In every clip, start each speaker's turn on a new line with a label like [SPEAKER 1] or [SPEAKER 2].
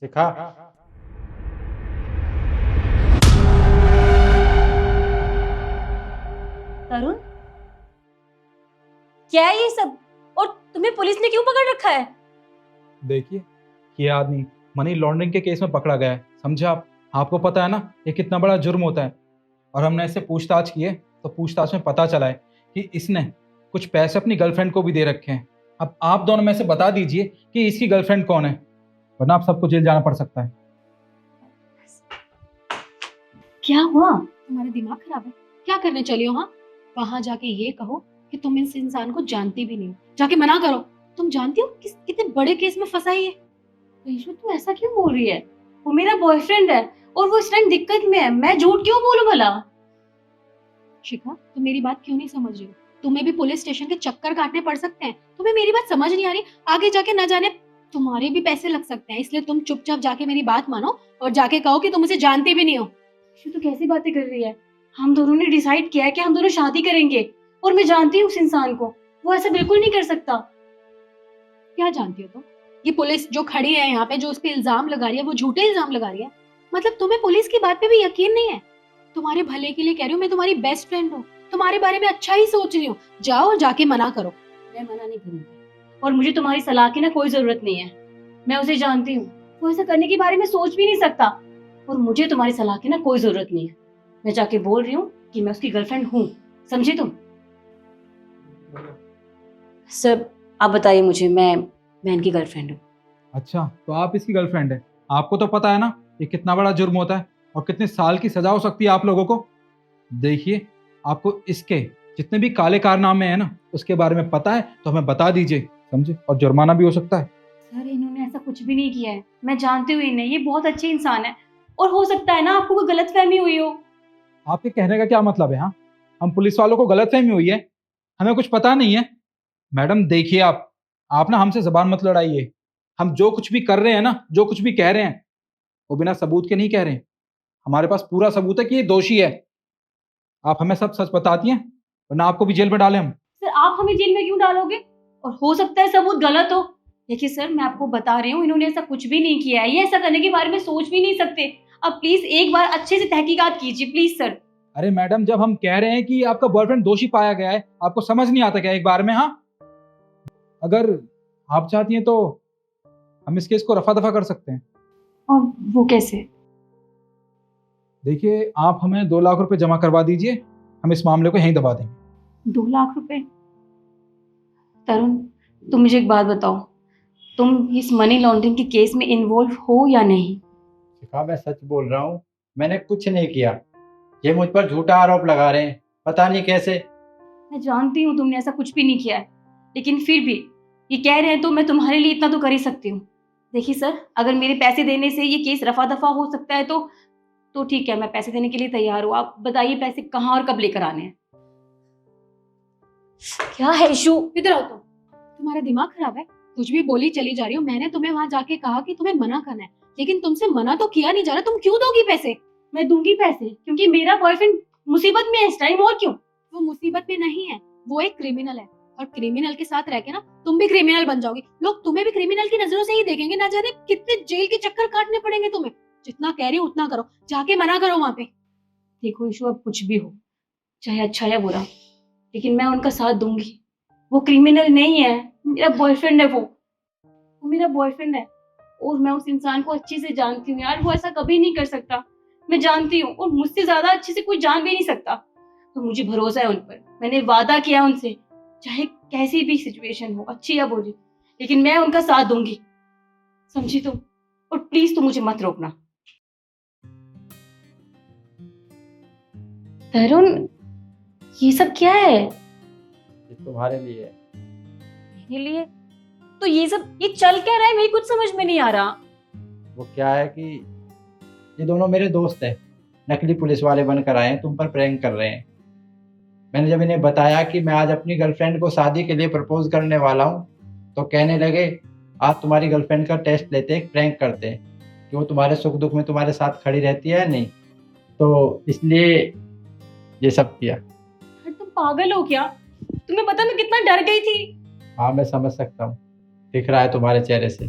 [SPEAKER 1] शिखा।
[SPEAKER 2] तरुण, क्या है ये सब? और तुम्हें पुलिस ने क्यों पकड़ रखा है?
[SPEAKER 3] देखिए, ये आदमी मनी लॉन्ड्रिंग के केस में पकड़ा गया है, समझे आप? आपको पता है ना ये कितना बड़ा जुर्म होता है। और हमने इससे पूछताछ की है तो पूछताछ में पता चला है कि इसने कुछ पैसे अपनी गर्लफ्रेंड को भी दे रखे हैं। अब आप दोनों में से बता दीजिए कि इसकी गर्लफ्रेंड कौन है, वरना आप सबको जेल जाना पड़ सकता है।
[SPEAKER 2] क्या हुआ?
[SPEAKER 4] तुम्हारा दिमाग खराब है? क्या करने चली हो? हाँ, वहां जाके ये कहो कि तुम इस इंसान को जानती भी नहीं हो, जाके मना करो। तुम जानती हो कितने बड़े केस में फंसा है ये।
[SPEAKER 2] ईशु, तू ऐसा क्यों बोल रही है? वो मेरा बॉयफ्रेंड है और वो इस टाइम दिक्कत में है। मैं झूठ क्यों बोलूं भला?
[SPEAKER 4] शिखा, तुम मेरी बात क्यों नहीं समझ रही हो? तुम्हें भी पुलिस स्टेशन के चक्कर काटने पड़ सकते हैं। तुम्हें मेरी बात समझ नहीं आ रही? आगे जाके न जाने तुम्हारे भी पैसे लग सकते हैं, इसलिए तुम चुपचाप जाके मेरी बात मानो और जाके कहो कि तुम उसे जानती भी नहीं हो।
[SPEAKER 2] ईशु, तू कैसी बातें कर रही है? हम दोनों ने डिसाइड किया है कि हम दोनों शादी करेंगे और मैं जानती हूँ उस इंसान को। वो ऐसा बिल्कुल नहीं कर सकता।
[SPEAKER 4] क्या जानती हो तुम? ये पुलिस जो खड़ी है यहाँ पे, जो उस पे इल्जाम लगा रही है, वो झूठे इल्जाम लगा रही है। मतलब तुम्हें पुलिस की बात पे भी यकीन नहीं है? तुम्हारे भले के लिए कह रही हूँ, मैं तुम्हारी बेस्ट फ्रेंड हूँ, तुम्हारे बारे में अच्छा ही सोच रही हूँ। जाओ और जाके मना करो।
[SPEAKER 2] मैं मना नहीं करूंगी और मुझे तुम्हारी सलाह की ना कोई जरूरत नहीं है। मैं उसे जानती हूँ, वो ऐसा करने के बारे में सोच भी नहीं सकता और मुझे तुम्हारी सलाह की ना कोई जरूरत नहीं है। मैं जाके बोल रही हूँ कि मैं उसकी गर्लफ्रेंड हूँ, समझी तुम? सर, आप बताइए मुझे, मैं इनकी गर्लफ्रेंड हूँ।
[SPEAKER 3] अच्छा, तो आप इसकी गर्लफ्रेंड है। आपको तो पता है ना ये कितना बड़ा जुर्म होता है और कितने साल की सजा हो सकती है आप लोगों को। देखिए, आपको इसके जितने भी काले कारनामे हैं ना उसके बारे में पता है तो हमें बता दीजिए, समझे? और जुर्माना भी हो सकता है।
[SPEAKER 2] सर, इन्होंने ऐसा कुछ भी नहीं किया है। मैं जानती हूँ इन्हें, ये बहुत अच्छे इंसान है और हो सकता है ना आपको कोई गलतफहमी हुई हो।
[SPEAKER 3] आपके कहने का क्या मतलब है? हाँ, हम पुलिस वालों को गलतफहमी हुई है, हमें कुछ पता नहीं है। मैडम देखिए, आप ना हमसे जबान मत लड़ाइए। हम जो कुछ भी कर रहे हैं ना, जो कुछ भी कह रहे हैं, वो बिना सबूत के नहीं कह रहे हैं। हमारे पास पूरा सबूत है कि ये दोषी है। आप हमें सब सच बताती हैं, वरना आपको भी जेल में डालें हम।
[SPEAKER 2] सर, आप हमें जेल में क्यों डालोगे? और हो सकता है सबूत गलत हो। देखिए सर, मैं आपको बता रही हूँ, इन्होंने ऐसा कुछ भी नहीं किया है। ये ऐसा करने के बारे में सोच भी नहीं सकते। अब प्लीज एक बार अच्छे से तहकीकात कीजिए, प्लीज सर।
[SPEAKER 3] अरे मैडम, जब हम कह रहे हैं कि आपका बॉयफ्रेंड दोषी पाया गया है, आपको समझ नहीं आता क्या एक बार में? हाँ, अगर आप चाहती हैं तो हम इस केस को रफा दफा कर सकते हैं।
[SPEAKER 2] और वो कैसे?
[SPEAKER 3] देखिए, आप हमें 2 लाख रुपए जमा करवा दीजिए, हम इस मामले को यहीं दबा देंगे।
[SPEAKER 2] 2 लाख रुपए? तरुण, तुम मुझे एक बात बताओ, तुम इस मनी लॉन्ड्रिंग के केस में इन्वॉल्व हो या नहीं?
[SPEAKER 1] शिखा, मैं सच बोल रहा हूँ, मैंने कुछ नहीं किया। ये मुझ पर झूठा आरोप लगा रहे हैं, पता नहीं कैसे।
[SPEAKER 2] मैं जानती हूँ तुमने ऐसा कुछ भी नहीं किया है, लेकिन फिर भी ये कह रहे हैं तो मैं तुम्हारे लिए इतना तो कर ही सकती हूँ। देखिए सर, अगर मेरे पैसे देने से ये केस रफा दफा हो सकता है तो ठीक है, मैं पैसे देने के लिए तैयार हूँ। आप बताइए पैसे कहाँ और कब लेकर आने हैं? क्या है इशू?
[SPEAKER 4] इधर आओ तुम। तुम्हारा दिमाग खराब है? कुछ भी बोली चली जा रही हो। मैंने तुम्हें वहां जाके कहा कि तुम्हें मना करना है, लेकिन तुमसे मना तो किया नहीं जा रहा। तुम क्यों दोगी पैसे?
[SPEAKER 2] मैं दूंगी पैसे क्योंकि मेरा बॉयफ्रेंड मुसीबत में है इस टाइम, और क्यों?
[SPEAKER 4] वो मुसीबत में नहीं है, वो एक क्रिमिनल है और क्रिमिनल के साथ रह के ना तुम भी क्रिमिनल बन जाओगे। लोग तुम्हें भी क्रिमिनल की नजरों से ही देखेंगे। ना जाने कितने जेल के चक्कर काटने पड़ेंगे तुम्हें। जितना कह रही हूँ उतना करो, जाके मना करो वहां पे।
[SPEAKER 2] देखो इशू, अब कुछ भी हो, चाहे अच्छा या बुरा, लेकिन मैं उनका साथ दूंगी। वो क्रिमिनल नहीं है, मेरा बॉयफ्रेंड है। वो मेरा बॉयफ्रेंड है और मैं उस इंसान को अच्छे से जानती हूँ यार। वो ऐसा कभी नहीं कर सकता, मैं जानती हूँ, और मुझसे ज्यादा अच्छे से कोई जान भी नहीं सकता। तो मुझे भरोसा है उन पर। मैंने वादा किया उनसे, चाहे कैसी भी सिचुएशन हो, अच्छी या बुरी, लेकिन मैं उनका साथ दूंगी, समझी तुम? और प्लीज तुम मुझे मत रोकना। तरुण, ये सब क्या है?
[SPEAKER 1] ये तुम्हारे लिए है।
[SPEAKER 2] मेरे लिए? तो ये सब ये चल क्या रहा है? मेरी कुछ समझ में नहीं आ रहा।
[SPEAKER 1] वो क्या है कि ये दोनों मेरे दोस्त हैं, नकली पुलिस वाले बनकर आए हैं, तुम पर प्रैंक कर रहे हैं। मैंने जब इन्हें बताया कि मैं आज अपनी गर्लफ्रेंड को शादी के लिए प्रपोज करने वाला हूँ, तो कहने लगे आज तुम्हारी गर्लफ्रेंड का टेस्ट लेते हैं, प्रैंक करते हैं कि वो तुम्हारे सुख दुख में तुम्हारे साथ खड़ी रहती है या नहीं। तो इसलिए ये सब किया।
[SPEAKER 2] यार, तुम पागल हो क्या? तुम्हें पता मैं कितना डर गई थी।
[SPEAKER 1] हाँ, मैं समझ सकता हूँ, दिख रहा है तुम्हारे चेहरे से।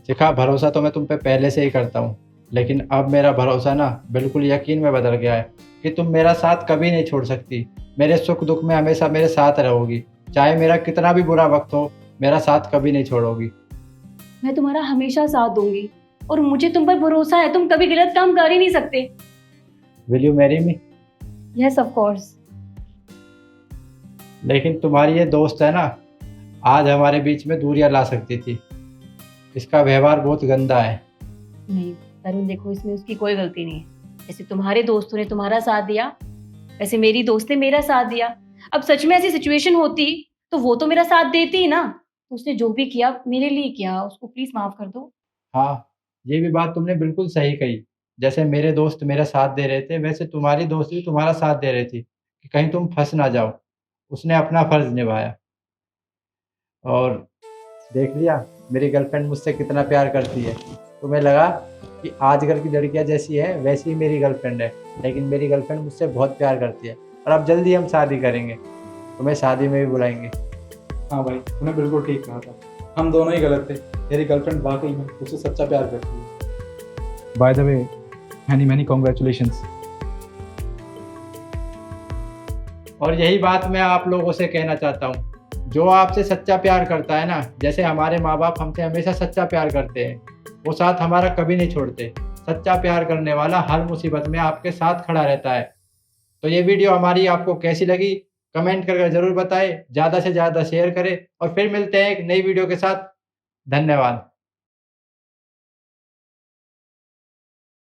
[SPEAKER 1] शिखा, भरोसा तो मैं तुम पे पहले से ही करता हूँ, लेकिन अब मेरा भरोसा ना बिल्कुल यकीन में बदल गया है कि तुम मेरा साथ कभी नहीं छोड़ सकती। मेरे सुख दुख में हमेशा मेरे साथ रहोगी, चाहे मेरा कितना भी बुरा वक्त हो, मेरा साथ कभी नहीं छोड़ोगी।
[SPEAKER 2] मैं तुम्हारा हमेशा साथ दूंगी और मुझे तुम पर भरोसा है, तुम कभी गलत काम कर ही नहीं सकते।
[SPEAKER 1] Will you marry me?
[SPEAKER 2] Yes of course.
[SPEAKER 1] लेकिन तुम्हारी ये दोस्त है ना, आज हमारे बीच में दूरियां ला सकती थी। इसका व्यवहार बहुत गंदा है।
[SPEAKER 2] नहीं तरुण, देखो इसमें उसकी कोई गलती नहीं है। जैसे तुम्हारे दोस्तों ने तुम्हारा साथ दिया, वैसे मेरी दोस्त ने मेरा साथ दिया। अब सच में ऐसी सिचुएशन होती तो वो तो मेरा साथ देती ही ना। उसने जो भी किया मेरे लिए किया, उसको प्लीज माफ कर दो।
[SPEAKER 1] हाँ, ये भी बात तुमने बिल्कुल सही कही। जैसे मेरे दोस्त मेरा साथ दे रहे थे, वैसे तुम्हारी दोस्त भी तुम्हारा साथ दे रही थी कि कहीं तुम फंस ना जाओ। उसने अपना फर्ज निभाया। और देख लिया मेरी गर्लफ्रेंड मुझसे कितना प्यार करती है। तुम्हें लगा कि आजकल की लड़कियां जैसी है वैसी ही मेरी गर्लफ्रेंड है, लेकिन मेरी गर्लफ्रेंड मुझसे बहुत प्यार करती है। और अब जल्दी हम शादी करेंगे, तुम्हें शादी में भी बुलाएंगे।
[SPEAKER 3] हाँ भाई, तूने बिल्कुल ठीक कहा था, हम दोनों ही गलत थे। तेरी गर्लफ्रेंड वाकई में तुझसे सच्चा प्यार करती है। By the way, many congratulations.
[SPEAKER 1] और यही बात मैं आप लोगों से कहना चाहता हूँ, जो आपसे सच्चा प्यार करता है ना, जैसे हमारे माँ बाप हमसे हमेशा सच्चा प्यार करते हैं, वो साथ हमारा कभी नहीं छोड़ते। सच्चा प्यार करने वाला हर मुसीबत में आपके साथ खड़ा रहता है। तो ये वीडियो हमारी आपको कैसी लगी कमेंट करके ज़रूर बताएं, ज़्यादा से ज़्यादा शेयर करें और फिर मिलते हैं एक नई वीडियो के साथ। धन्यवाद।